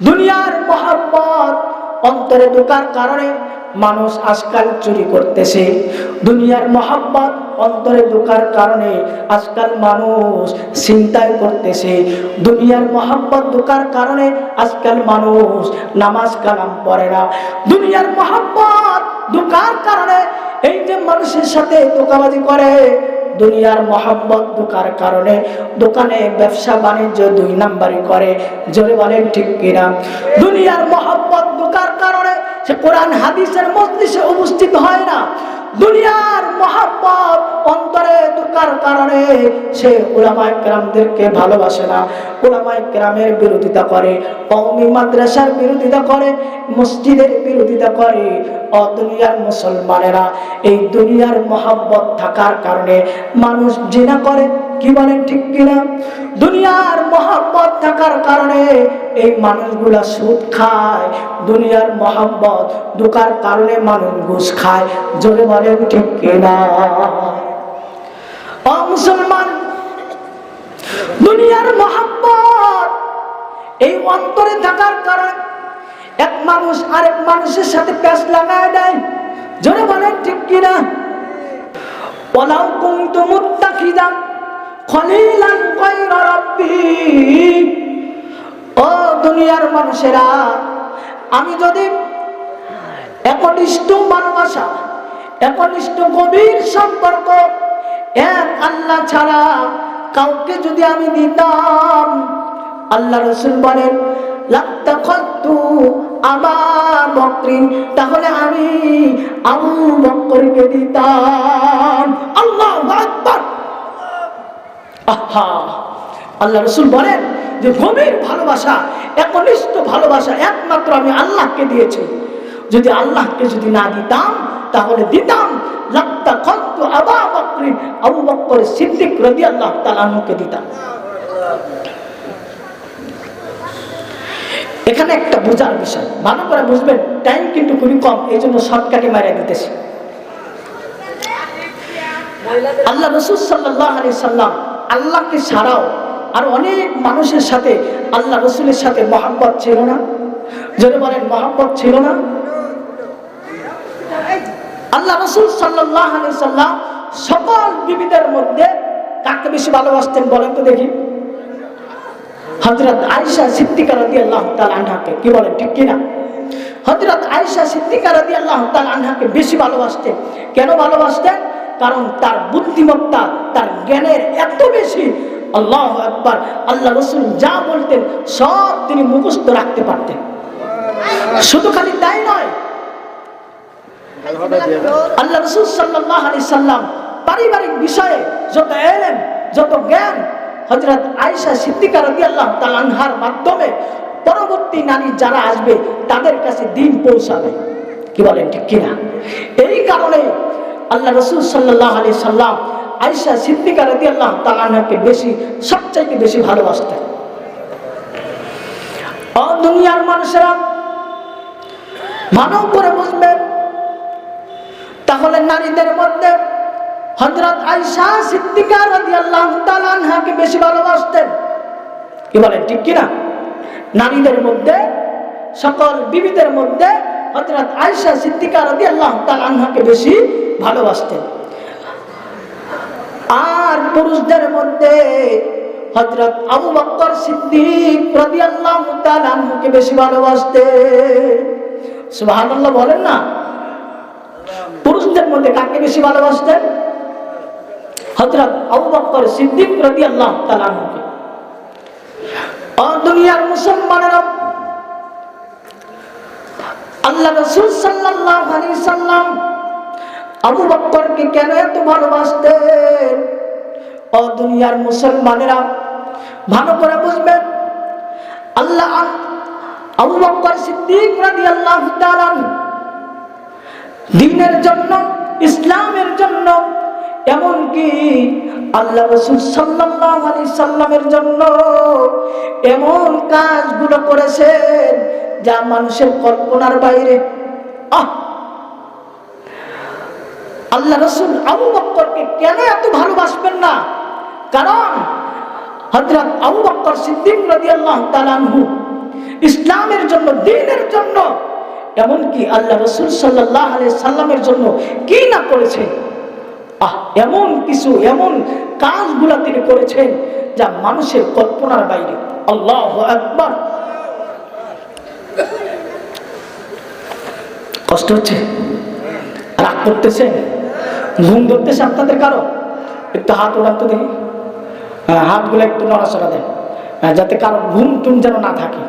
দুনিয়ার মহব্বত অন্তরে ঢোকার কারণে মানুষ আজকাল চুরি করতেছে। দুনিয়ার মহব্বত অন্তরে ঢোকার কারণে আজকাল মানুষ ছিনতাই করতেছে। দুনিয়ার মহব্বত ঢোকার কারণে আজকাল মানুষ নামাজ কালাম পড়ে না। দুনিয়ার মহব্বত ঢোকার কারণে এই যে মানুষের সাথে ধোঁকাবাজি করে। দুনিয়ার মহব্বত ঢোকার কারণে দোকানে ব্যবসা বাণিজ্য 2 নাম্বারি করে। জোরে বলেন ঠিক কিনা? দুনিয়ার মহব্বত ঢোকার কারণে সে কোরআন হাদিসের মজলিসে উপস্থিত হয় না। দুনিয়ার মহব্বত অন্তরে ঢোকার কারণে সে উলামায়ে কেরামদেরকে ভালোবাসে না, উলামায়ে কেরামের বিরোধিতা করে, কওমি মাদ্রাসার বিরোধিতা করে, মসজিদের বিরোধিতা করে। ও দুনিয়ার মুসলমানেরা, এই দুনিয়ার মহব্বত থাকার কারণে মানুষ জিনা করে। কি বলেন ঠিক কিনা? দুনিয়ার মহব্বত থাকার কারণে এই মানুষগুলা সুদ খায়। দুনিয়ার মহব্বত ঢোকার কারণে মানুষ ঘুষ খায়। জোরে বলেন ঠিক কিনা? ও মুসলমান, দুনিয়ার মহব্বত এই অন্তরে থাকার কারণে এক মানুষ আরেক মানুষের সাথে প্যাঁচ লাগায় দেয়। জোরে বলেন ঠিক কিনা? ওয়ালাউ কুনতু মুত্তাখিদান খলিলান গায়রা রাব্বি। ও দুনিয়ার মানুষেরা, আমি যদি একনিষ্ঠ ভালোবাসা, একনিষ্ঠ গভীর সম্পর্ক এক আল্লাহ ছাড়া কাউকে যদি আমি দিতাম, আল্লাহ রাসূল বলেন লাত্তাখাতু আবা বকরিন, তাহলে আমি আবু বকরকে দিতাম। আল্লাহু আকবার। আহা, আল্লাহ রাসূল বলেন যে গভীর ভালোবাসা, একনিষ্ঠ ভালোবাসা একমাত্র আমি আল্লাহকে দিয়েছি। যদি আল্লাহকে যদি না দিতাম তাহলে দিতাম লাত্তাখাতু আবা বকরিন, আবু বকর সিদ্দিক রাদিয়াল্লাহু তাআলা আনহুকে দিতাম। এখানে একটা বোঝার বিষয়, ভালো করে বুঝবেন। টাইম কিন্তু খুবই কম, এই জন্য শর্টকাটে মারিয়ে দিতেছি। আল্লাহ রাসূল সাল্লাল্লাহু আলাইহি সাল্লাম আল্লাহকে ছাড়াও আর অনেক মানুষের সাথে আল্লাহ রাসূলের সাথে মহব্বত ছিল না? যদি বলেন মহব্বত ছিল না? আল্লাহ রাসূল সাল্লাল্লাহু আলাইহি সাল্লাম সকল বিবিদের মধ্যে কাকে বেশি ভালোবাসতেন বলেন তো দেখি? হযরত আয়েশা সিদ্দিকা রাদিয়াল্লাহু তাআলা আনহাকে। কি বলেন ঠিক কিনা? হযরত আয়েশা সিদ্দিকা রাদিয়াল্লাহু তাআলা আনহাকে বেশি ভালোবাসতেন। কেন ভালোবাসতেন? কারণ তার বুদ্ধিমত্তা, তার জ্ঞানের এত বেশি। আল্লাহু আকবার। আল্লাহ রাসূল যা বলতেন সব তিনি মুখস্থ রাখতে পারতেন। শুধু খালি তাই নয়, আল্লাহ রাসূল সাল্লাল্লাহু আলাইহি সাল্লাম পারিবারিক বিষয়ে যত ইলম, যত জ্ঞান হযরত আয়েশা সিদ্দিকা রাদিয়াল্লাহু তাআলা আনহার মাধ্যমে পরবর্তী নারী যারা আসবে তাদের কাছে দ্বীন পৌঁছাবে। কি বলেন ঠিক কিনা? এই কারণে আল্লাহ রাসূল সাল্লাল্লাহু আলাইহি সাল্লাম আয়েশা সিদ্দিকা রাদিয়াল্লাহু তাআলা আনহাকে বেশি, সবচাইতে বেশি ভালোবাসতেন। ও দুনিয়ার মানুষেরা, ভালো করে বুঝবেন। তাহলে নারীদের মধ্যে হযরত আয়েশা সিদ্দিকা রাদিয়াল্লাহু তাআলা আনহাকে বেশি ভালোবাসতেন। কি বলেন ঠিক কিনা? নারীদের মধ্যে, সকল বিবিদের মধ্যে হযরত আয়েশা সিদ্দিকা রাদিয়াল্লাহু তাআলা আনহাকে বেশি ভালোবাসতেন। আর পুরুষদের মধ্যে হযরত আবু বকর সিদ্দিক রাদিয়াল্লাহু তাআলা আনহুকে বেশি ভালোবাসতেন। সুবহানাল্লাহ বলেন না? পুরুষদের মধ্যে কাকে বেশি ভালোবাসতেন? হযরত আবু বকর সিদ্দিক রাদিয়াল্লাহু তাআলা আনহুকে। ও দুনিয়ার মুসলমানেরা, আল্লাহ রাসূল সাল্লাল্লাহু আলাইহি সাল্লাম আবু বকরকে কেন এত ভালোবাসতেন? ও দুনিয়ার মুসলমানেরা, ভালো করে বুঝবেন। আল্লাহ আবু বকর সিদ্দিক রাদিয়াল্লাহু তাআলা দ্বীনের জন্য, ইসলামের জন্য, এমনকি আল্লাহ রাসূল সাল্লাল্লাহু আলাইহি সাল্লামের জন্য এমন কাজগুলো করেছেন যা মানুষের কল্পনার বাইরে। আল্লাহ রাসূল আবু বকরকে কেন এত ভালোবাসবেন না? কারণ হযরত আবু বকর সিদ্দিক রাদিয়াল্লাহু তাআলা আনহু ইসলামের জন্য, দ্বীনের জন্য, এমনকি আল্লাহ রাসূল সাল্লাল্লাহু আলাইহি সাল্লামের জন্য কি না করেছেন। এমন কিছু, এমন কাজগুলা তিনি করেছেন যা মানুষের কল্পনার বাইরে। আল্লাহু আকবার। কষ্ট হচ্ছে? রাগ করতেছেন? ঘুম ধরতেছে আপনাদের কারো? একটু হাত ওড়ান তো দেখি। হাতগুলো একটু নড়াচড়া দেন, যাতে কারো ঘুম টুম যেন না থাকে।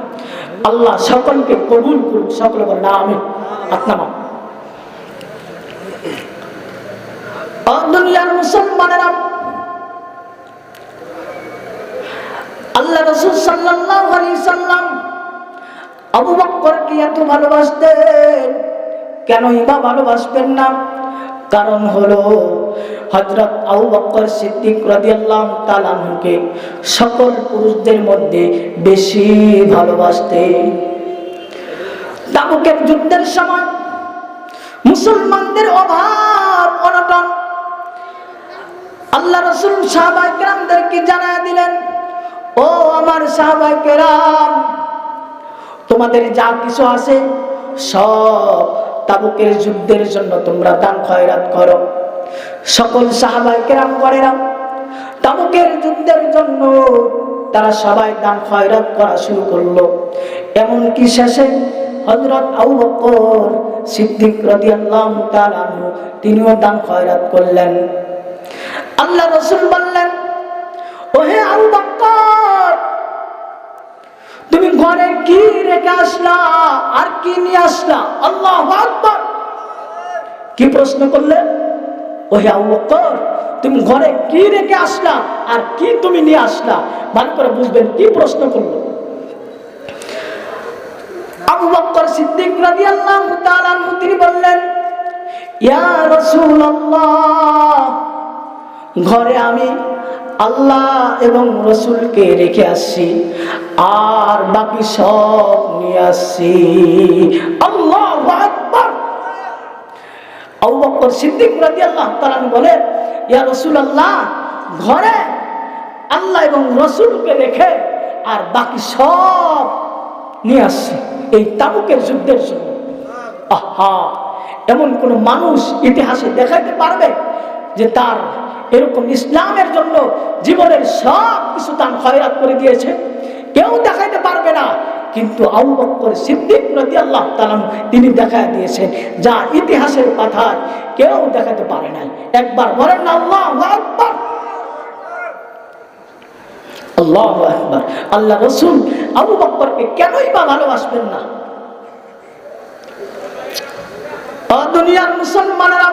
আল্লাহ সকলকে কবুল করুন। সকলে বলেন আমিন। হাত নামাও। দুনিয়ার মুসলমানেরা, আল্লাহ রাসূল সাল্লাল্লাহু আলাইহি সাল্লাম আবু বকরকে এত ভালোবাসতেন। কেনই বা ভালোবাসবেন না? কারণ হলো হযরত আবু বকর সিদ্দিক রাদিয়াল্লাহু তাআলা আনহুকে সকল পুরুষদের মধ্যে বেশি ভালোবাসতেন। তাবুকের যুদ্ধের সময় মুসলমানদের অভাব অনটন আল্লাহ রাসূল সাহাবায়ে কেরামদেরকে জানায় দিলেন, ও আমার সাহাবায়ে কেরাম, তোমাদের যা কিছু আছে সব তাবুকের যুদ্ধের জন্য তোমরা দান খয়রাত করো। সকল সাহাবায়ে কেরামগণেরা তাবুকের যুদ্ধের জন্য তারা সবাই দান খয়রাত করা শুরু করলো। এমনকি শেষে হযরত আবু বকর সিদ্দিক রাদিয়াল্লাহু তাআলা আনহু তিনিও দান খয়রাত করলেন। আল্লাহ রাসূল বললেন, ওহে আবু বকর, তুমি ঘরে কি রেখে আসলা আর কি নিয়ে আসলা? আল্লাহু আকবার। কি প্রশ্ন করলেন? ওহে আবু বকর, তুমি ঘরে কি রেখে আসলা আর কি তুমি নিয়ে আসলা? ভালো করে বুঝবেন কি প্রশ্ন করলো। আবু বকর সিদ্দিক রাদিয়াল্লাহু তাআলা আনহু তিনি বললেন, ইয়া রাসূলুল্লাহ, ঘরে আমি আল্লাহ এবং রাসূলকে রেখে আসছি, আর বাকি সব নিয়ে আসছি। আল্লাহু আকবার। আবু বকর সিদ্দিক রাদিয়াল্লাহু তাআলা বলেন, ইয়া রাসূলুল্লাহ, ঘরে আল্লাহ এবং রাসূলকে রেখে আর বাকি সব নিয়ে আসছি এই তাবুকের যুদ্ধের জন্য। এমন কোন মানুষ ইতিহাসে দেখাইতে পারবে যে তার এরকম ইসলামের জন্য জীবনের সব কিছু দান খয়রাত করে দিয়েছে? কেউ দেখাইতে পারবে না। কিন্তু আবু বকর সিদ্দিক রাদিয়াল্লাহু তাআলা তিনি দেখায় দিয়েছেন যা ইতিহাসের পাতায় কেউ দেখাতে পারে নাই। একবার বলেন না আল্লাহু আকবার। আল্লাহু আকবার। আল্লাহ রাসূল আবু বকরকে কেনই বা ভালোবাসবেন না? দুনিয়ার মুসলমানেরা,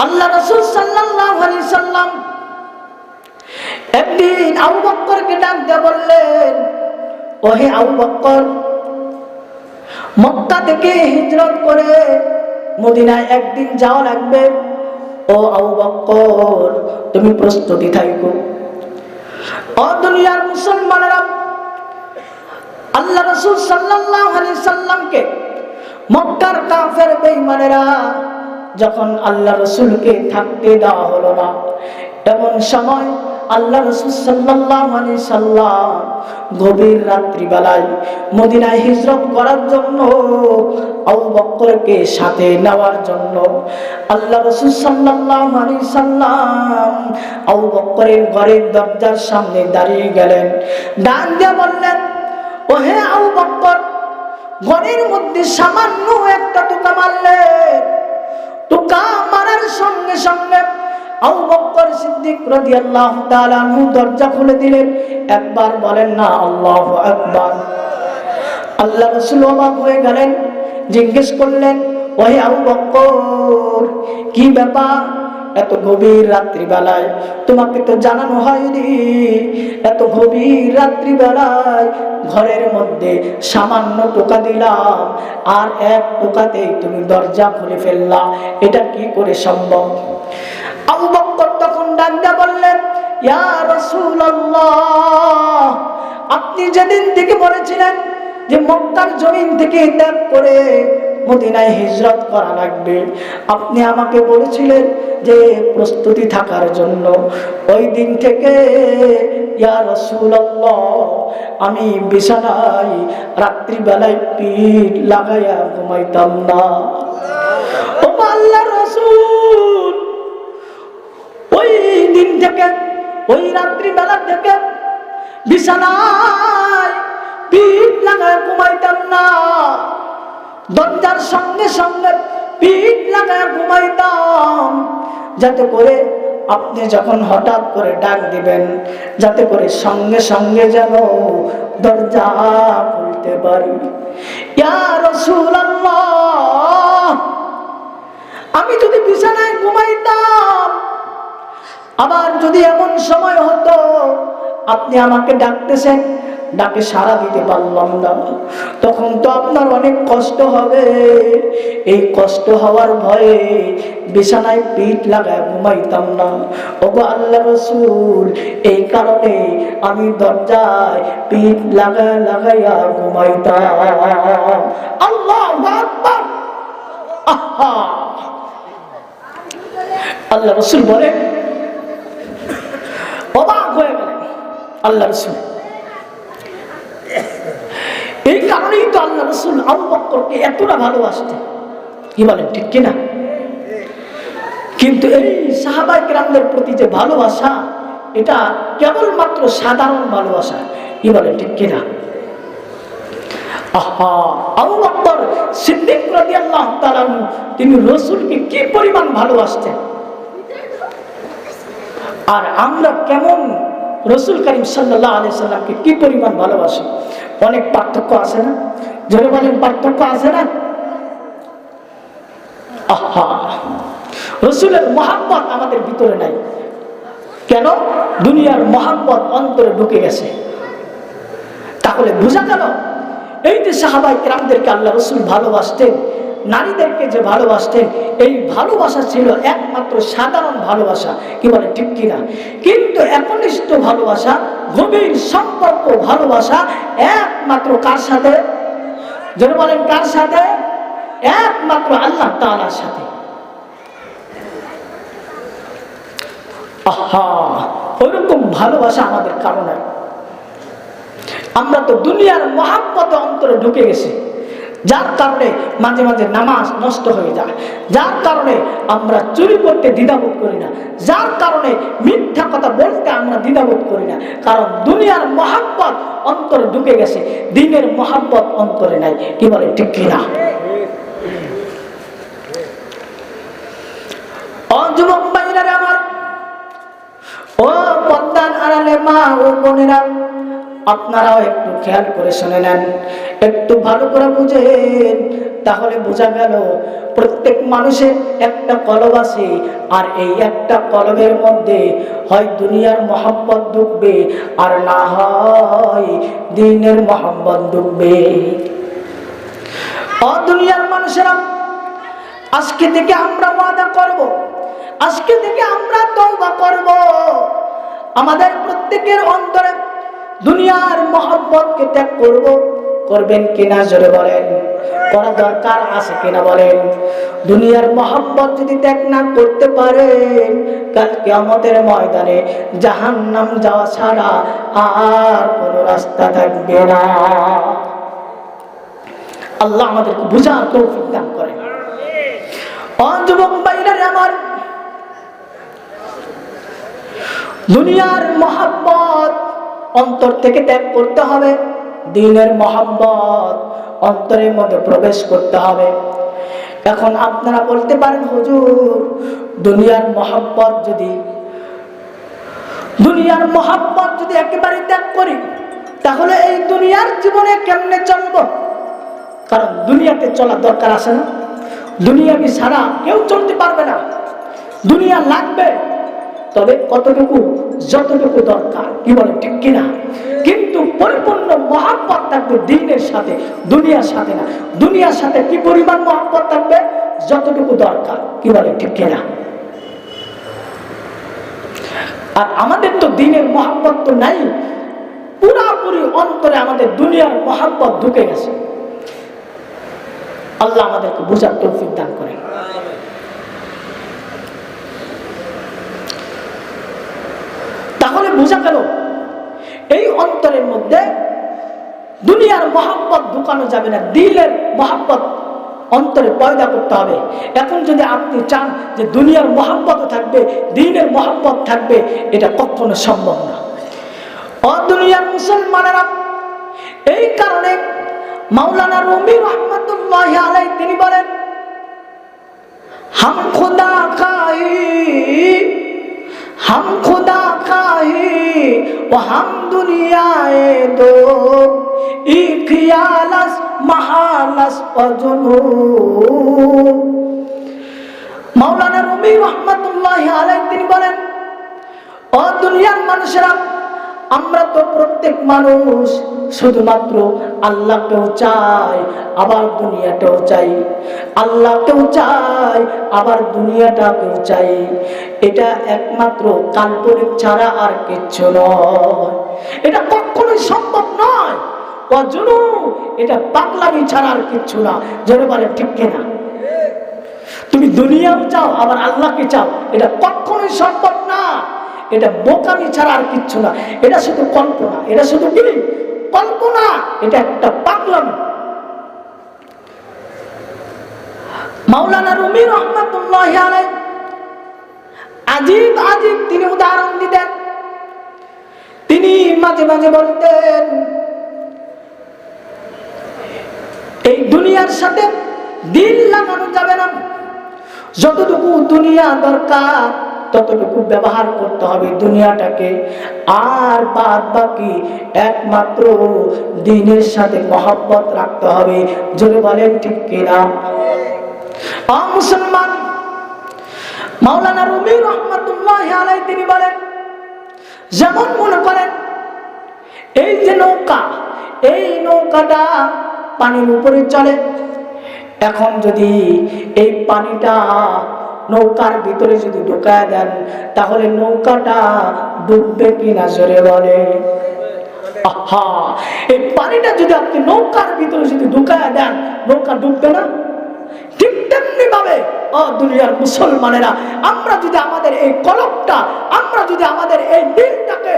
আল্লাহ রাসূল সাল্লাল্লাহু আলাইহি সাল্লাম একদিন আবু বকরকে ডাক দিয়ে বললেন, ওহে আবু বকর, মক্কা থেকে হিজরত করে মদিনায় একদিন যাওয়া লাগবে। ও আবু বকর, তুমি প্রস্তুতি থাকো। ও দুনিয়ার মুসলমানেরা, আল্লাহ রাসূল সাল্লাল্লাহু আলাইহি সাল্লামকে মক্কার কাফের বেঈমানেরা যখন আল্লাহ রাসূলকে থাকতে দেওয়া হলো না, এমন সময় আল্লাহ রাসূল সাল্লাল্লাহু আলাইহি সাল্লাম গভীর রাত্রি বেলায় মদিনায় হিজরত করার জন্য আবু বকরকে সাথে নেওয়ার জন্য আল্লাহ রাসূল সাল্লাল্লাহু আলাইহি সাল্লাম আবু বকরের ঘরের দরজার সামনে দাঁড়িয়ে গেলেন। ডাক দিয়ে বললেন, ওহে আবু বকর, ঘরের মধ্যে সামান্য একটা টোকা মারলেন। টোকা মারার সঙ্গে সঙ্গে আবু বকর সিদ্দিক রাদিয়াল্লাহু তাআলা আনহু দরজা খুলে দিলেন। একবার বলেন না আল্লাহু আকবার। আল্লাহ রাসূল অবাক হয়ে গেলেন, জিজ্ঞেস করলেন, ওহে আবু বকর, কি ব্যাপার? এত গভীর রাত্রি বেলায় তোমাকে তো জানানো হয়নি। এত গভীর রাত্রি বেলায় ঘরের মধ্যে সামান্য টোকা দিলাম, আর এক টোকাতেই তুমি দরজা খুলে ফেললা, এটা কি করে সম্ভব? আবু বকর তখন ডাক দিয়ে বললেন, ইয়া রাসূলুল্লাহ, আপনি যেদিন থেকে বলেছিলেন যে মক্কার জমিন থেকে ত্যাগ করে মদিনায় হিজরত করা লাগবে। আপনি আমাকে বলেছিলেন যে প্রস্তুতি থাকার জন্য। ওই দিন থেকে ইয়া রাসূলুল্লাহ আমি বিছানায় রাত্রিবেলায় পিঠ লাগাইয়া ঘুমাইতাম না। ও আল্লাহর রাসূল, ওই দিন থেকে, ওই রাত্রিবেলা থেকে বিছানায় পিঠ লাগায় ঘুমাইতাম না। দরজার সঙ্গে সঙ্গে পিঠ লাগায় ঘুমাইতাম, যাতে করে আপনি যখন হঠাৎ করে ডাক দিবেন, যাতে করে সঙ্গে সঙ্গে যেন দরজা খুলতে পারি। ইয়া রাসূলুল্লাহ, আমি যদি বিছানায় ঘুমাইতাম, আবার যদি এমন সময় হতো আপনি আমাকে ডাকতেছেন, ডাকে সাড়া দিতে পারলাম না, তখন তো আপনার অনেক কষ্ট হবে। এই কষ্ট হওয়ার ভয়ে বিছানায় পিঠ লাগায় ঘুমাইতাম না। ওগো আল্লাহর রাসূল, এই কারণে আমি দরজায় পিঠ লাগাইয়া ঘুমাইতাম। আল্লাহু আকবার। আহা, আল্লাহ রাসূল বলে, অবাক হয়ে গেলেন আল্লাহ রাসূল। এই কারণেই তো আল্লাহ রাসূল আবু বকরকে এতটা ভালোবাসতেন, কি বলেন ঠিক কিনা? কিন্তু এই সাহাবায়ে কেরামদের প্রতি যে ভালোবাসা, এটা কেবলমাত্র সাধারণ ভালোবাসা, কি বলেন ঠিক কিনা? আহা, আবু বকর সিদ্দিক রাদিয়াল্লাহু তাআলা তিনি রাসূলকে কি পরিমাণ ভালোবাসতেন, আর আমরা কেমন রাসূল করিম সাল্লাল্লাহু আলাইহি সাল্লামকে কি পরিমাণ ভালোবাসি। অনেক পার্থক্য আছে না? জোরে বলেন, পার্থক্য আছে না? আহা, রাসূলের মহব্বত আমাদের ভিতরে নাই কেন? দুনিয়ার মহব্বত অন্তরে ঢুকে গেছে। তাহলে বোঝা গেল এই যে সাহাবায়ে কেরামদেরকে আল্লাহ রাসূল ভালোবাসতেন, নারীদেরকে যে ভালোবাসতেন, এই ভালোবাসা ছিল একমাত্র সাধারণ ভালোবাসা, কি বলে ঠিক কিনা? কিন্তু একনিষ্ঠ ভালোবাসা, গভীর সম্পর্ক ভালোবাসা একমাত্র কার সাথে? যারা বলেন কার সাথে? একমাত্র আল্লাহ তাআলার সাথে। আহা, ওরকম ভালোবাসা আমাদের কারণে আমরা তো দুনিয়ার মহব্বতে অন্তরে ঢুকে গেছি, যার কারণে মাঝে মাঝে নামাজ নষ্ট হয়ে যায়, যার কারণে আমরা চুরি করতে দ্বিধাবোধ করি না, যার কারণে মিথ্যা কথা বলতে আমরা দ্বিধাবোধ করি না, কারণ দুনিয়ার মহব্বত অন্তরে ঢুকে গেছে, দ্বীনের মহব্বত অন্তরে নাই, কি বলে ঠিক কিনা? ও যুবক ভাইরা আমার, ও পর্দার আড়ালে মা ও বোনেরা, আপনারাও একটু খেয়াল করে শুনে নেন, একটু ভালো করে বুঝেন, তাহলে বোঝা গেল প্রত্যেক মানুষের একটা কলব আছে, আর এই একটা কলবের মধ্যে হয় দুনিয়ার মহব্বত ঢুকবে, আর না হয় দ্বীনের মহব্বত ঢুকবে। ও দুনিয়ার মানুষেরা, আজকে থেকে আমরা ওয়াদা করব, আজকে থেকে আমরা তওবা করব, আমাদের প্রত্যেকের অন্তরে দুনিয়ার মহব্বতকে ত্যাগ করব। করবেন কিনা জোরে বলেন, করা দরকার আছে কিনা বলেন? দুনিয়ার মহব্বত যদি ত্যাগ না করতে পারেন, কাল কিয়ামতের ময়দানে জাহান্নাম যাওয়া ছাড়া আর কোনো রাস্তা থাকবে না। আল্লাহ আমাদেরকে বুঝার তৌফিক দান করেন। ও যুবক ভাইরা আমার, দুনিয়ার মহব্বত অন্তর থেকে ত্যাগ করতে হবে, দ্বীনের মহব্বত অন্তরের মধ্যে প্রবেশ করতে হবে। এখন আপনারা বলতে পারেন, হুজুর দুনিয়ার মহব্বত যদি একেবারে ত্যাগ করি, তাহলে এই দুনিয়ার জীবনে কেমনে চলবো? কারণ দুনিয়াতে চলা দরকার আছে না? দুনিয়াকে ছাড়া কেউ চলতে পারবে না, দুনিয়া লাগবে, তবে কতটুকু? যতটুকু দরকার, কি বলে ঠিক কিনা? কিন্তু পরিপূর্ণ মহব্বত থাকবে দ্বীনের সাথে, দুনিয়ার সাথে না। দুনিয়ার সাথে কি পরিমাণ মহব্বত থাকবে? যতটুকু দরকার, কি বলে ঠিক কিনা? আর আমাদের তো দ্বীনের মহব্বত তো নাই, পুরাপুরি অন্তরে আমাদের দুনিয়ার মহব্বত ঢুকে গেছে। আল্লাহ আমাদেরকে বুঝার তৌফিক দান করেন। তাহলে বোঝা গেল এই অন্তরের মধ্যে দুনিয়ার মহব্বত ঢুকানো যাবে না, দিলের মহব্বত অন্তরে পয়দা করতে হবে। এখন যদি আপনি চান যে দুনিয়ার মহব্বত থাকবে, দ্বীনের মহব্বত থাকবে, এটা কখনো সম্ভব না। ও দুনিয়ার মুসলমানেরা, এই কারণে মাওলানা রুমি রহমাতুল্লাহি আলাইহি তিনি বলেন, हम खुदा का ही वो हम दुनियाए दो इखियालस महालस पजुनू। মাওলানা রুমি রহমাতুল্লাহি আলাইহি তিনি বলেন, ও দুনিয়ার মানুষেরা, আমরা তো প্রত্যেক মানুষ শুধুমাত্র আল্লাহকেও চাই আবার দুনিয়াটাও চাই, আল্লাহকেও চাই আবার দুনিয়াটাকেও চাই। এটা একমাত্র কাল্পনিক ছাড়া আর কিচ্ছু নয়, এটা কখনোই সম্ভব নয়। অজনু, এটা পাগলামি ছাড়া আর কিচ্ছু না। জোরে বলে ঠিক কিনা? তুমি দুনিয়াও চাও আবার আল্লাহকে চাও, এটা কখনোই সম্ভব না। এটা বোকামি ছাড়া আর কিচ্ছু না। এটা শুধু কল্পনা, এটা শুধু কি কল্পনা, এটা একটা পাগলামি। মাওলানা রুমি রহমাতুল্লাহি আলাইহি আজীব আজীব তিনি উদাহরণ দিতেন। তিনি মাঝে মাঝে বলতেন, এই দুনিয়ার সাথে দিল লাগানো যাবে না, যতটুকু দুনিয়া দরকার ততটুকু ব্যবহার করতে হবে দুনিয়াটাকে, আর বাদ বাকি একমাত্র দ্বীনের সাথে মহব্বত রাখতে হবে। জোরে বলেন ঠিক কিনা? মুসলমান, মাওলানা রুমি রহমাতুল্লাহি আলাইহি তিনি বলেন, যেমন মনে করেন এই যে নৌকা, এই নৌকাটা পানির উপরে চলে। এখন যদি এই পানিটা নৌকার ভিতরে যদি ঢুকায় দেন, তাহলে নৌকাটা ডুববে কিনা? জোরে বলে। আহা, এই পানিটা যদি আপনি নৌকার ভিতরে যদি ঢুকায় দেন, নৌকা ডুববে না? ঠিক তেমনি ভাবে ও দুনিয়ার মুসলমানেরা, আমরা যদি আমাদের এই কলবটা, আমরা যদি আমাদের এই দিলটাকে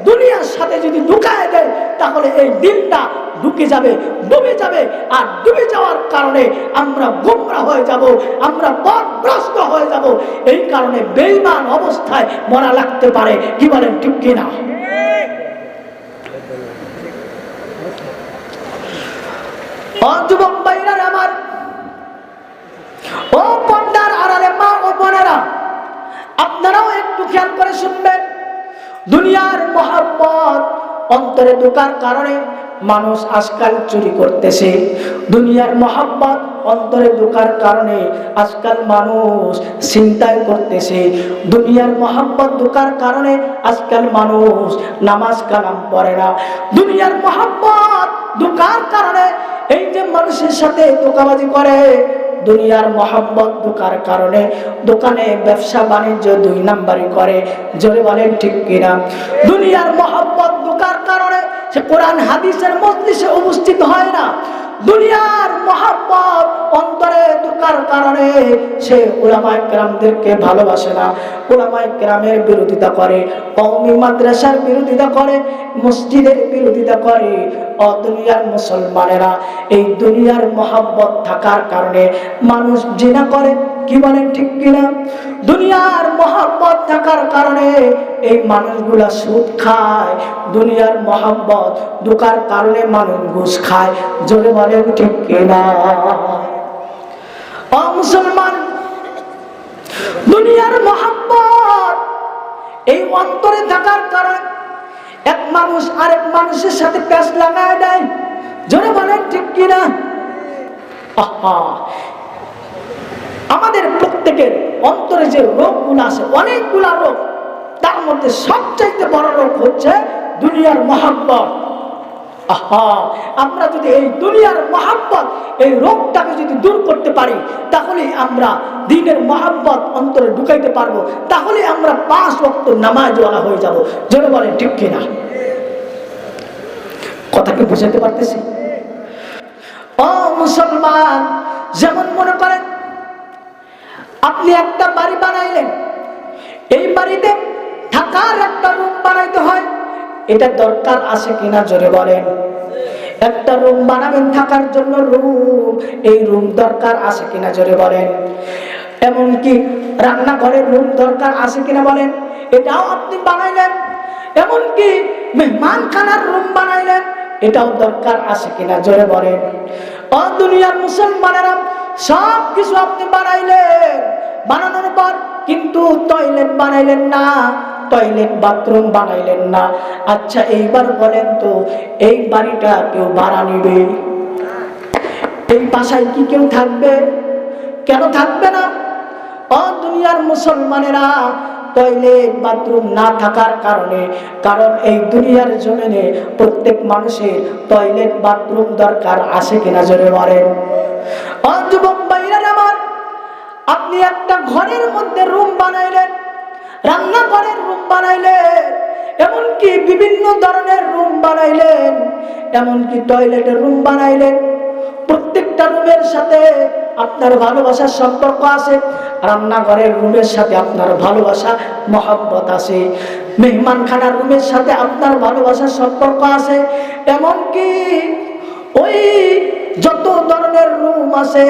দুনিয়ার সাথে যদি ঢুকায় দেয়, তাহলে এই দিলটা ঢুকে যাবে, ডুবে যাবে। আর ডুবে যাওয়ার কারণে আমরা গোমরা হয়ে যাব, আমরা পথভ্রষ্ট হয়ে যাব। এই কারণে বেঈমান অবস্থায় মরা লাগতে পারে। কি বলেন ঠিক কিনা? ও যুবক ভাইরা আমার, ও পর্দার আড়ালে মা ও বোনেরা, আপনারাও একটু খেয়াল করে শুনবেন। দুনিয়ার মহব্বত অন্তরে ঢোকার কারণে মানুষ আজকাল চুরি করতেছে। দুনিয়ার মহব্বত অন্তরে ঢোকার কারণে আজকাল মানুষ ছিনতাই করতেছে। দুনিয়ার মহব্বত ঢোকার কারণে আজকাল মানুষ নামাজ কালাম পড়ে না। দুনিয়ার মহব্বত ঢোকার কারণে এই যে মানুষের সাথে ধোঁকাবাজি করে। দুনিয়ার মহব্বত ঢোকার কারণে দোকানে ব্যবসা বাণিজ্য 2 নাম্বারি করে। জোরে বলেন ঠিক কিনা? দুনিয়ার মহব্বত ঢোকার কারণে সে কোরআন হাদিসের মজলিসে উপস্থিত হয় না। দুনিয়ার মহব্বত অন্তরে ঢোকার কারণে সে উলামায়ে কেরামদেরকে ভালোবাসে না, উলামায়ে কেরামের বিরোধিতা করে, কওমি মাদ্রাসার বিরোধিতা করে, মসজিদের বিরোধিতা করে। ও দুনিয়ার মুসলমানেরা, এই দুনিয়ার মহব্বত থাকার কারণে মানুষ জিনা করে। কি বলেন ঠিক কিনা? দুনিয়ার মহব্বত থাকার কারণে এই মানুষগুলা সুদ খায়। দুনিয়ার মহব্বত ঢোকার কারণে মানুষ ঘুষ খায়। জোরে বলেন ঠিক কিনা? ও মুসলমান, দুনিয়ার মহব্বত এই অন্তরে থাকার কারণে এক মানুষ আরেক মানুষের সাথে প্যাঁচ লাগায় দেয়। জোরে বলেন ঠিক কিনা? আমাদের প্রত্যেকের অন্তরে যে রোগগুলো আছে, অনেকগুলা রোগ, তার মধ্যে সবচাইতে বড় রোগ হচ্ছে দুনিয়ার মহব্বত। আমরা যদি এই দুনিয়ার মহব্বত, এই রোগটাকে যদি দূর করতে পারি, তাহলে আমরা দ্বীনের মহব্বত অন্তরে ঢুকাইতে পারবো। তাহলে আমরা 5 ওয়াক্ত নামাজওয়ালা হয়ে যাব। জোরে বলেন ঠিক কিনা? কথা কি বুঝাতে পারতেছি? ও মুসলমান, যেমন মনে করেন আপনি একটা বাড়ি বানাইলেন, এই বাড়িতে থাকার একটা রুম বানাইতে হয়, এটা দরকার আছে কিনা জোরে বলেন। একটা রুম বানাবেন থাকার জন্য, রুম, এই রুম দরকার আছে কিনা জোরে বলেন। এমনকি রান্নাঘরের রুম দরকার আছে কিনা বলেন, এটাও আপনি বানাইলেন। এমনকি মেহমানখানার রুম বানাইলেন, এটাও দরকার আছে কিনা জোরে বলেন। ও দুনিয়ার মুসলমানেরা, সব কিছু আপনি বানাইলেন, বানানোর পর কিন্তু টয়লেট বানাইলেন না, টয়লেট বাথরুম বানাইলেন না। আচ্ছা এইবার বলেন তো, এই বাড়িটা কেউ ভাড়া নিবে? এই বাসায় কি কেউ থাকবে? কেন থাকবে না? ও দুনিয়ার মুসলমানেরা, টয়লেট বাথরুম না থাকার কারণে, কারণ এই দুনিয়ার জমিনে প্রত্যেক মানুষের টয়লেট বাথরুম দরকার আছে কিনা জোরে বলেন। ও যুবক ভাইরা আমার, আপনি একটা ঘরের মধ্যে রুম বানাইলেন, রান্নাঘরের রুম বানাইলেন, এমনকি বিভিন্ন ধরনের রুম বানাইলেন, এমনকি টয়লেটের রুম বানাইলেন। প্রত্যেকটা রুমের সাথে আপনার ভালোবাসার সম্পর্ক আছে, রান্নাঘরের রুমের সাথে আপনার ভালোবাসা মহব্বত আছে, মেহমানখানার রুমের সাথে আপনার ভালোবাসার সম্পর্ক আছে, এমনকি ওই যত ধরনের রুম আছে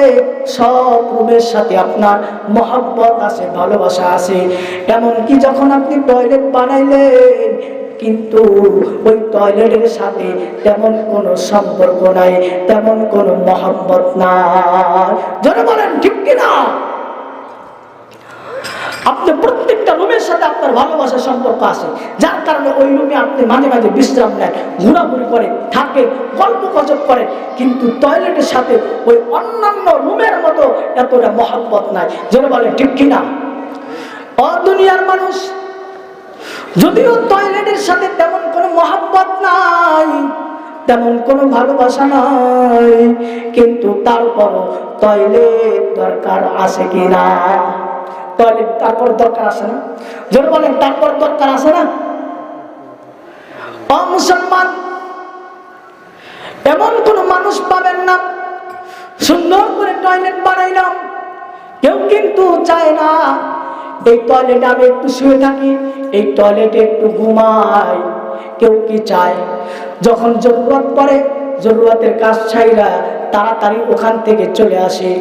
সব রুমের সাথে আপনার মহব্বত আছে, ভালোবাসা আছে। এমনকি যখন আপনি টয়লেট বানাইলেন, কিন্তু ওই টয়লেটের সাথে তেমন কোনো সম্পর্ক নাই, তেমন কোনো মহব্বত নাই। যারা বলেন ঠিক কিনা? আপনি প্রত্যেকটা রুমের সাথে আপনার ভালোবাসার সম্পর্ক আছে, যার কারণে ওই রুমে আপনি মাঝে মাঝে বিশ্রাম নেন, ঘোরাঘুরি করেন, থাকেন, গল্প গুজব করেন, কিন্তু টয়লেটের সাথে ওই অন্যান্য রুমের মতো এতটা মহব্বত নাই। যারা বলেন ঠিক কিনা? ও দুনিয়ার মানুষ, যদিও টয়লেটের সাথে তেমন কোনো মহব্বত নাই, তেমন কোনো ভালোবাসা নাই, কিন্তু তারপরও টয়লেট দরকার আছে কিনা? টয়লেট তারপর দরকার আছে না? যদি বলেন তারপর দরকার আছে না? ও মুসলমান, এমন কোনো মানুষ পাবেন না সুন্দর করে টয়লেট বানাইলাম, কেউ কিন্তু চায় না এই টয়লেটে আমি একটু শুয়ে থাকি, এই টয়লেটে একটু ঘুমাই। কেউ কি চায় যখন জরুরত পড়ে, জরুরতের কাজ ছাইরা তাড়াতাড়ি ওখান থেকে চলে আসে।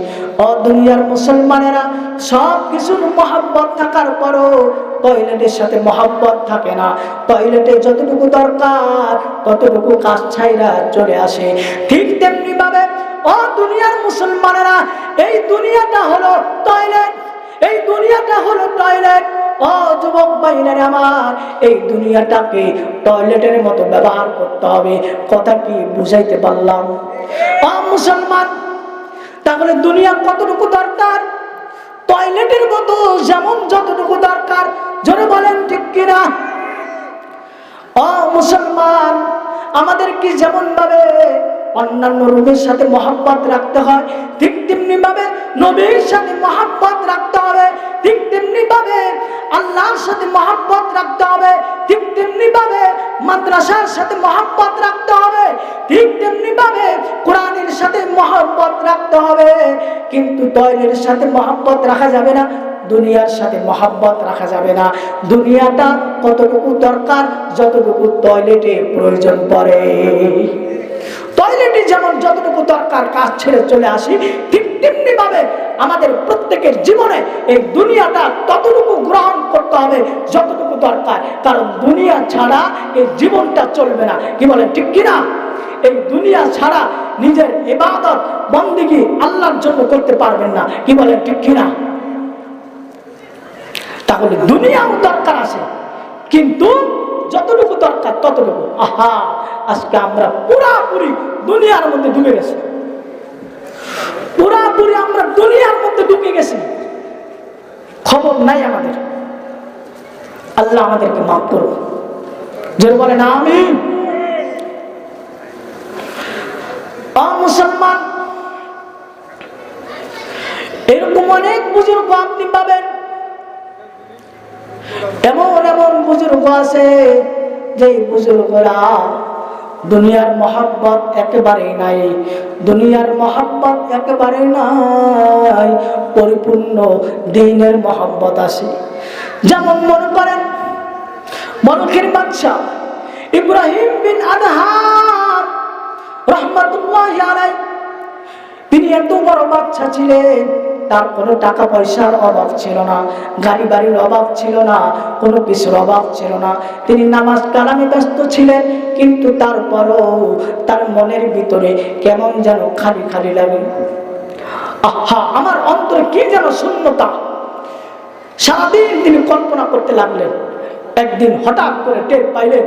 ও দুনিয়ার মুসলমানেরা, সব কিছুর মহব্বত থাকার পরও টয়লেটের সাথে মহব্বত থাকে না। টয়লেটে যতটুকু দরকার ততটুকু কাজ ছাইরা চলে আসে। ঠিক তেমনি ভাবে ও দুনিয়ার মুসলমানেরা, এই দুনিয়াটা হলো টয়লেট, এই দুনিয়াটা হলো টয়লেট। ও যুবক ভাইরা আমার, এই দুনিয়াটাকে টয়লেটের মতো ব্যবহার করতে হবে। কথা কি বুঝাইতে পারলাম? ও মুসলমান, তাহলে দুনিয়া কতটুকু দরকার? টয়লেটের মতো যেমন যতটুকু দরকার। জোরে বলেন ঠিক কিনা? ও মুসলমান, আমাদের কি যেমন ভাবে অন্যান্য রুমের সাথে মহব্বত রাখতে হয়, ঠিক তেমনি ভাবে নবীর সাথে মহব্বত রাখতে হবে, ঠিক তেমনি ভাবে আল্লাহর সাথে মহব্বত রাখতে হবে, ঠিক তেমনি ভাবে মাদ্রাসার সাথে মহব্বত রাখতে হবে, ঠিক তেমনি ভাবে কোরআনের সাথে মহব্বত রাখতে হবে। কিন্তু টয়লেটের সাথে মহব্বত রাখা যাবে না, দুনিয়ার সাথে মহব্বত রাখা যাবে না। দুনিয়াটা কতটুকু দরকার যতটুকু টয়লেটে প্রয়োজন পড়ে। টয়লেটে যেমন যতটুকু দরকার কাজ ছেড়ে চলে আসি, ঠিক তেমনি ভাবে আমাদের প্রত্যেকের জীবনে এই দুনিয়াটা ততটুকু গ্রহণ করতে হবে যতটুকু দরকার, কারণ দুনিয়া ছাড়া এই জীবনটা চলবে না। কি বলেন ঠিক কিনা? এই দুনিয়া ছাড়া নিজের ইবাদত বন্দেগী আল্লাহর জন্য করতে পারবেন না। কি বলেন ঠিক কিনা? তাহলে দুনিয়াও দরকার আছে, কিন্তু যতটুকু দরকার ততটুকু। আহা, আজকে আমরা পুরাপুরি দুনিয়ার মধ্যে ডুবে গেছি, পুরাপুরি আমরা দুনিয়ার মধ্যে ঢুকে গেছি, খবর নাই আমাদের। আল্লাহ আমাদেরকে মাফ করুন। যে বলেন আমিন। ও মুসলমান, এরকম অনেক বুজুর্গ আপনি পাবেন, এমন এমন বুজুর্গ আছে যে বুজুর্গরা দুনিয়ার মহব্বত একেবারেই নাই, দুনিয়ার মহব্বত একেবারেই নাই, পরিপূর্ণ দ্বীনের মহব্বত আছে। যেমন মনে করেন মলখের বাদশা ইব্রাহিম বিন আদহাম রাহমাতুল্লাহি আলাইহি, তিনি এত বড় বাদশা ছিলেন, তার কোনো টাকা পয়সার অভাব ছিল না, গাড়ি বাড়ির অভাব ছিল না, কোনো কিছুর অভাব ছিল না। তিনি নামাজ কালামে ব্যস্ত ছিলেন, কিন্তু তারপরও তার মনের ভিতরে কেমন যেন খালি খালি লাগে। আহা, আমার অন্তরে কি যেন শূন্যতা। সারাদিন তিনি কল্পনা করতে লাগলেন। একদিন হঠাৎ করে টের পাইলেন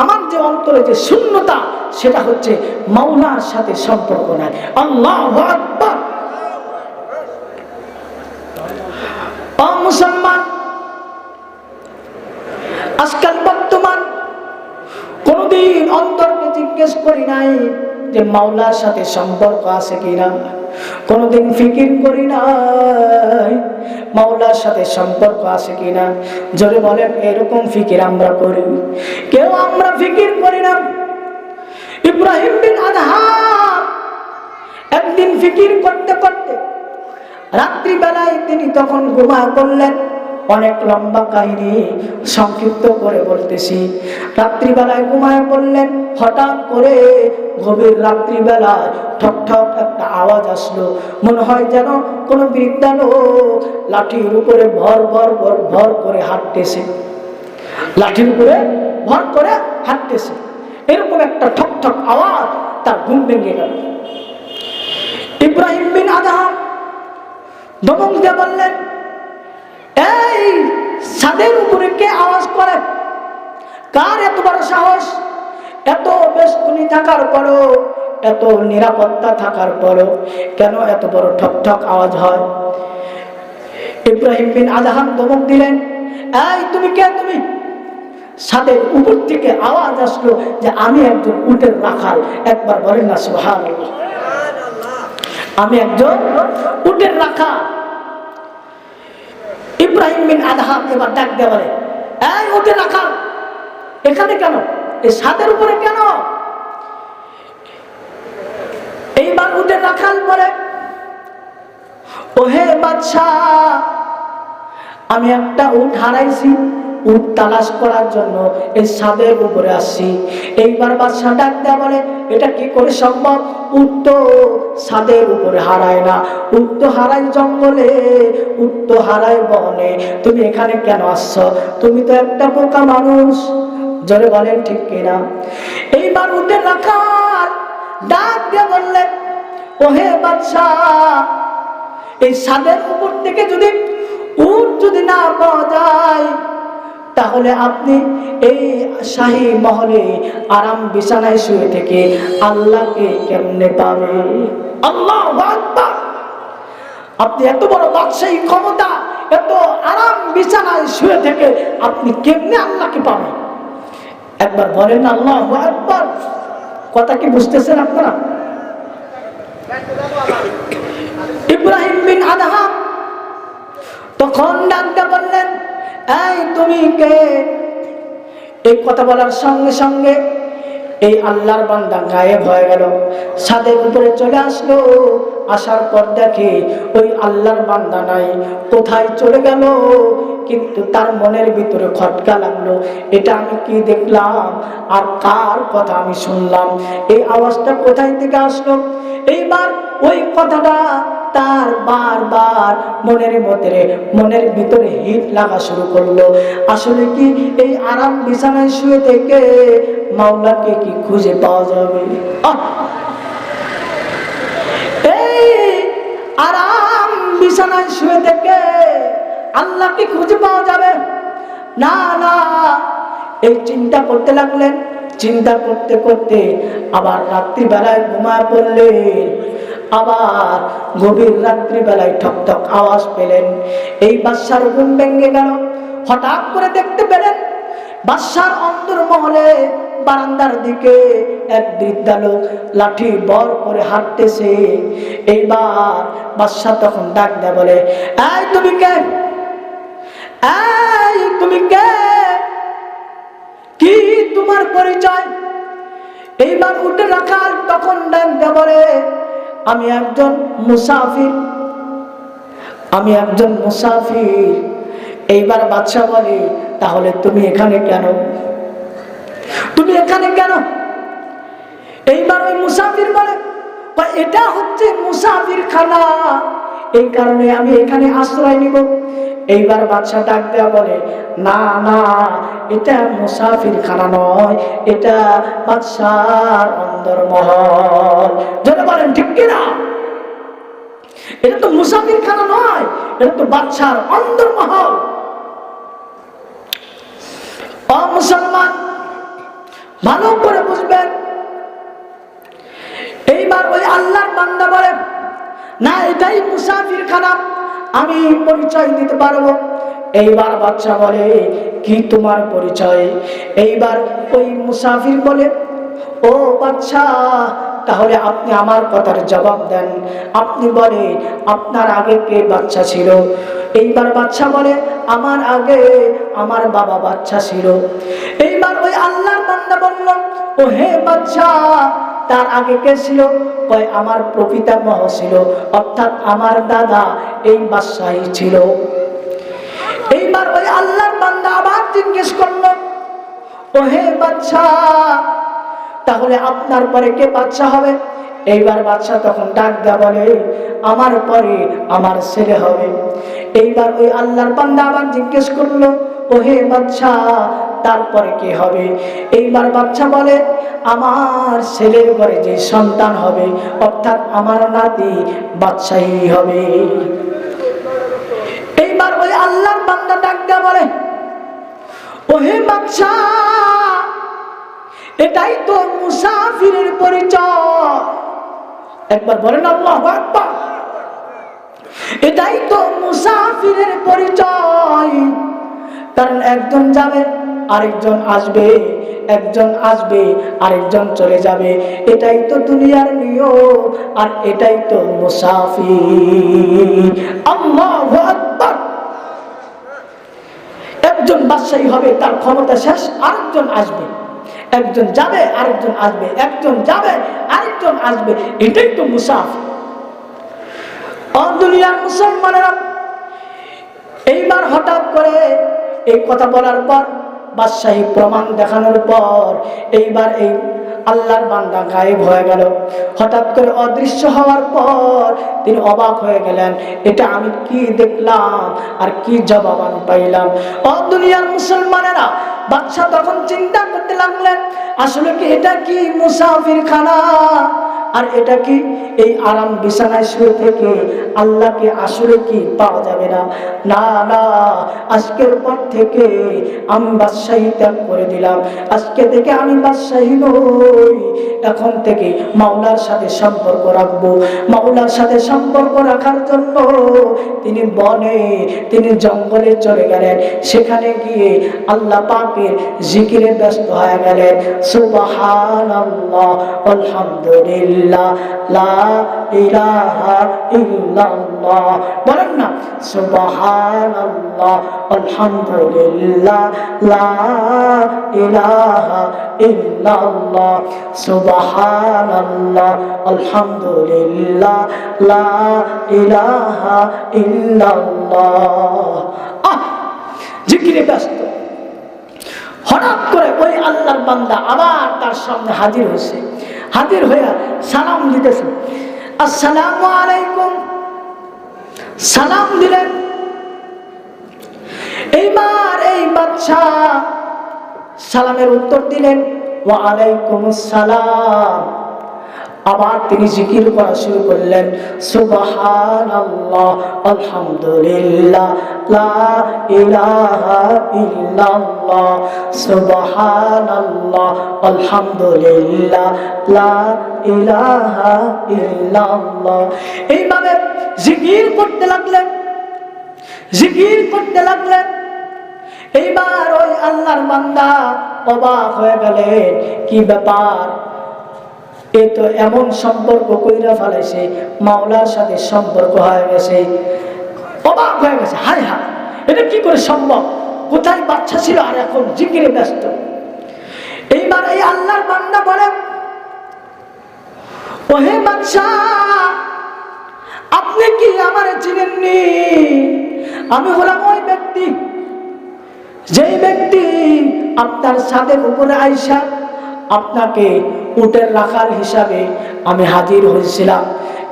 আমার যে অন্তরে যে শূন্যতা, সেটা হচ্ছে মাওলার সাথে সম্পর্ক নাই। আল্লাহু আকবার। ও মুসলমান, আজকাল বর্তমান কোনদিন অন্তরকে জিজ্ঞেস করি নাই যে মাওলার সাথে সম্পর্ক আছে কিনা, কোনদিন ফিকির করি নাই মাওলার সাথে সম্পর্ক আছে কিনা। জোরে বলেন, এরকম ফিকির আমরা করি? কেউ আমরা ফিকির করি না। ইব্রাহিম বিন আদহাম একদিন ফিকির করতে করতে রাত্রিবেলায় তিনি তখন ঘুমায় পড়লেন। অনেক লম্বা কাহিনী সংক্ষিপ্ত করে বলতেছি। রাত্রিবেলায় ঘুমায় পড়লেন, হঠাৎ করে গভীর রাত্রিবেলায় ঠক ঠক একটা আওয়াজ আসলো। মনে হয় যেন কোনো বৃদ্ধা লোক লাঠির উপরে ভর ভর ভর ভর করে হাঁটতেছে, লাঠির উপরে ভর করে হাঁটতেছে। এরকম একটা ঠক ঠক আওয়াজ, তার ঘুম ভেঙে গেল। ইব্রাহিম বিন আদহাম দমক দিয়ে বললেন, এই ছাদের উপরে কে আওয়াজ করে? কার এত বড় সাহস? এত বেষ্টনী থাকার পরও, এত নিরাপত্তা থাকার পরও কেন এত বড় ঠক ঠক আওয়াজ হয়? ইব্রাহিম বিন আদহাম দমক দিলেন, এই তুমি কে? তুমি? ছাদের উপর থেকে আওয়াজ আসলো যে আমি একজন উটের রাখাল। একবার বলেন না সুবহানাল্লাহ। আমি একজন উটের রাখাল। ইব্রাহিম বিন আদহাম এবার ডাক দিয়ে বলে, এই উটের রাখাল, এখানে কেন? এই ছাদের উপরে কেন? এইবার উটের রাখাল বলে, ওহে বাদশাহ, আমি একটা উট হারাইছি, উট তালাশ করার জন্য এই ছাদের উপরে আসছি। এইবার বাদশাহ ডাক দেয়া বলে, এটা কি করে সম্ভব? উট তো ছাদের উপরে হারায় না, উট তো হারায় জঙ্গলে, উট তো হারায় বনে, তুমি এখানে কেন আসছো? তুমি তো একটা বোকা মানুষ। জোরে বলেন ঠিক কিনা? এইবার উটের রাখাল ডাক দিয়ে বললেন, ওহে বাদশাহ, এই ছাদের উপর থেকে যদি উট যদি না পাওয়া যায়, তাহলে আপনি এই শাহী মহলে আরাম বিছানায় শুয়ে থেকে আল্লাহকে কেমনে পাবেন? আল্লাহু আকবার। আপনি এত বড় বাদশাহী ক্ষমতা, এত আরাম বিছানায় শুয়ে থেকে আপনি কেমনে আল্লাহকে পাবেন? একবার বলেন আল্লাহু আকবার। কথা কি বুঝতেছেন আপনারা? ইব্রাহিম বিন আদহাম তখন ডাকতে বললেন, এই তুমি কে? এই কথা বলার সঙ্গে সঙ্গে এই আল্লাহর বান্দা গায়েব হয়ে গেল, ছাদের উপরে চলে আসলো। আসার পর দেখে ওই আল্লাহর বান্দা নাই, কোথায় চলে গেল? কিন্তু তার মনের ভিতরে খটকা লাগলো, এটা আমি কি দেখলাম আর কার কথা আমি শুনলাম? এই আওয়াজটা কোথায় থেকে আসলো? এইবার ওই কথাটা তার বারবার মনের ভিতরে হিট লাগা শুরু করলো। আসলে কি এই আরাম বিছানায় শুয়ে থেকে মাওলাকে কি খুঁজে পাওয়া যাবে? এই আরাম বিছানায় শুয়ে থেকে আল্লাহকে খুঁজে পাওয়া যাবে না? না, এই চিন্তা করতে লাগলেন। চিন্তা করতে করতে আবার রাত্রিবেলায় ঘুমায় পড়লেন। আবার গভীর রাত্রিবেলায় ঠক ঠক আওয়াজ পেলেন। এই বাদশার ঘুম ভেঙে গেল। হঠাৎ করে দেখতে পেলেন বাদশার অন্তর্মহলে বারান্দার দিকে এক বৃদ্ধা লোক লাঠি বর করে হাঁটতেছে। এইবার বাদশা তখন ডাক দেয়, বলে, এই তুমি কে? এই তুমি কে? কি তোমার পরিচয়? এইবার উঠে রাখাল তখন ডাক দিয়ে বলে, আমি একজন মুসাফির, আমি একজন মুসাফির। এইবার বাদশা বলে, তাহলে তুমি এখানে কেন, তুমি এখানে কেন? এইবার ওই মুসাফির বলে, এটা হচ্ছে মুসাফির খানা, এই কারণে আমি এখানে আশ্রয় নিব। এইবার বাদশা ডাক দেয়া বলে, না না, এটা মুসাফির খানা নয়, এটা বাদশার অন্দরমহল। যেটা বলেন ঠিক কিনা? এটা তো মুসাফির খানা নয়, এটা তো বাদশার অন্দরমহল। ও মুসলমান, ভালো করে বুঝবেন। এইবার ওই আল্লাহর বান্দা বলে, না এটাই মুসাফির খানা, আমি পরিচয় দিতে পারবো। এইবার বাদশা বলে, কি তোমার পরিচয়? এইবার ওই মুসাফির বলে, ও বাদশা, তাহলে আপনি আমার কথার জবাব দেন। আপনি বলে, আপনার আগে কে বাদশা ছিল? এইবার বাদশা বলে, আমার আগে আমার বাবা বাদশা ছিল। এইবার ওই আল্লাহর বান্দা বলল, ও হে বাদশা, তার আগে কে ছিল? কয় আমার প্রপিতামহ ছিল, অর্থাৎ আমার দাদা এই বাদশাহী ছিল। এইবার ওই আল্লাহর বান্দা আবার জিজ্ঞেস করলো, ও হে বাদশা, তাহলে আপনার পরে কে বাদশা হবে? এইবার বাদশা তখন ডাক দেয়া বলে, আমার পরে আমার ছেলে হবে। এইবার ওই আল্লাহর বান্দা আবার জিজ্ঞেস করলো, ও হে বাদশা, তারপরে কে হবে? এইবার বাদশা বলে, আমার ছেলের ঘরে যে সন্তান হবে, অর্থাৎ আমার নাতি বাদশাহী হবে। এইবার ওই আল্লাহর বান্দা ডাক দেয়া বলে, ও হে বাদশা, এটাই তো মুসাফিরের পরিচয়। একবার বলেন আল্লাহু আকবার। এটাই তো মুসাফিরের পরিচয়, কারণ একজন যাবে আরেকজন আসবে, একজন আসবে আরেকজন চলে যাবে, এটাই তো দুনিয়ার নিয়ম, আর এটাই তো মুসাফির। আল্লাহু আকবার। একজন বাদশাহী হবে, তার ক্ষমতা শেষ, আরেকজন আসবে, একজন যাবে আরেকজন আসবে, একজন যাবে আরেকজন আসবে, এটাই তো মুসাফির। দুনিয়ার মুসলমানেরা, এইবার হঠাৎ করে এই কথা বলার পর, বাদশাহী প্রমাণ দেখানোর পর, এইবার এই আল্লাহর বান্দা গায়েব হয়ে গেল। হঠাৎ করে অদৃশ্য হওয়ার পর তিনি অবাক হয়ে গেলেন, এটা আমি কি দেখলাম আর কি জবাব আমি পাইলাম। দুনিয়ার মুসলমানেরা, বাদশা তখন চিন্তা করতে লাগলেন, আসলে কি এটা কি মুসাফির খানা? আর এটা কি এই আরাম বিছানায় শুয়ে থেকে আল্লাহকে আসলে কি পাওয়া যাবে না? না না, আজকের পর থেকে আমি বাদশাহী ত্যাগ করে দিলাম, আজকে থেকে আমি বাদশাহী নই, এখন থেকে মাওলার সাথে সম্পর্ক রাখবো। মাওলার সাথে সম্পর্ক রাখার জন্য তিনি বনে, তিনি জঙ্গলে চলে গেলেন। সেখানে গিয়ে আল্লাহ পাকের জিকিরে ব্যস্ত হয়ে গেলেন। সুবহানাল্লাহ, আলহামদুলিল্লাহ, লা ইলাহা ইল্লাল্লাহ। বলেন না, সুবহানাল্লাহ, আলহামদুলিল্লাহ, লা ইলাহা ইল্লাল্লাহ, সুবহানাল্লাহ, আলহামদুলিল্লাহ, লা ইলাহা ইল্লাল্লাহ। জিকিরে ব্যস্ত। হঠাৎ করে ওই আল্লাহর বান্দা আবার তার সামনে হাজির হয়েছে। হাজির হয়ে সালাম দিতেছে, আসসালামু আলাইকুম, সালাম দিলেন। এইবার এই বাদশা সালামের উত্তর দিলেন, ওয়া আলাইকুমুস সালাম। আবার তিনি জিকির করা শুরু করলেন, সুবহানাল্লাহ, আলহামদুলিল্লাহ, লা ইলাহা ইল্লাল্লাহ, সুবহানাল্লাহ, আলহামদুলিল্লাহ, লা ইলাহা ইল্লাল্লাহ। এইভাবে জিকির করতে লাগলেন, জিকির করতে লাগলেন। এইবার ওই আল্লাহর বান্দা অবাক হয়ে গেলেন, কি ব্যাপার, এ তো এমন সম্পর্ক কইরা ফেলেছে, মাওলার সাথে সম্পর্ক হয়ে গেছে। অবাক হয়ে গেছে, হায় হায়, এটা কি করে সম্ভব? কোথায় বাচ্চা ছিল আর এখন জিকিরে ব্যস্ত। এইবার এই আল্লাহর বান্দা বলে, ওহে বাদশা, আপনি কি আমার চিনেননি? আমি হলাম ওই ব্যক্তি, যেই ব্যক্তি আপনার ছাদের উপরে আইসা আপনাকে উটের রাখাল হিসাবে আমি হাজির হয়েছিলাম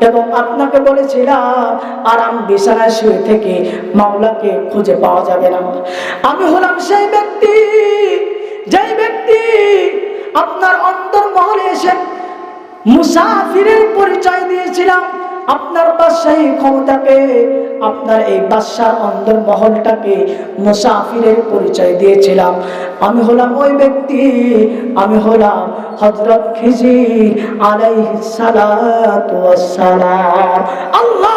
এবং আপনাকে বলেছিলাম আরাম বিছানায় শুয়ে থেকে মাওলাকে খুঁজে পাওয়া যাবে না। আমি হলাম সেই ব্যক্তি, যেই ব্যক্তি আপনার অন্তর্মহলে এসে মুসাফিরের পরিচয় দিয়েছিলাম, আপনার বাদশাহী ক্ষমতাকে, আপনার এই বাদশার অন্তর্মহলটাকে মুসাফিরের পরিচয় দিয়েছিলাম। আমি হলাম ওই ব্যক্তি, আমি হলাম হযরত খিজির আলাইহিস সালাতু ওয়াস সালাম। আল্লাহ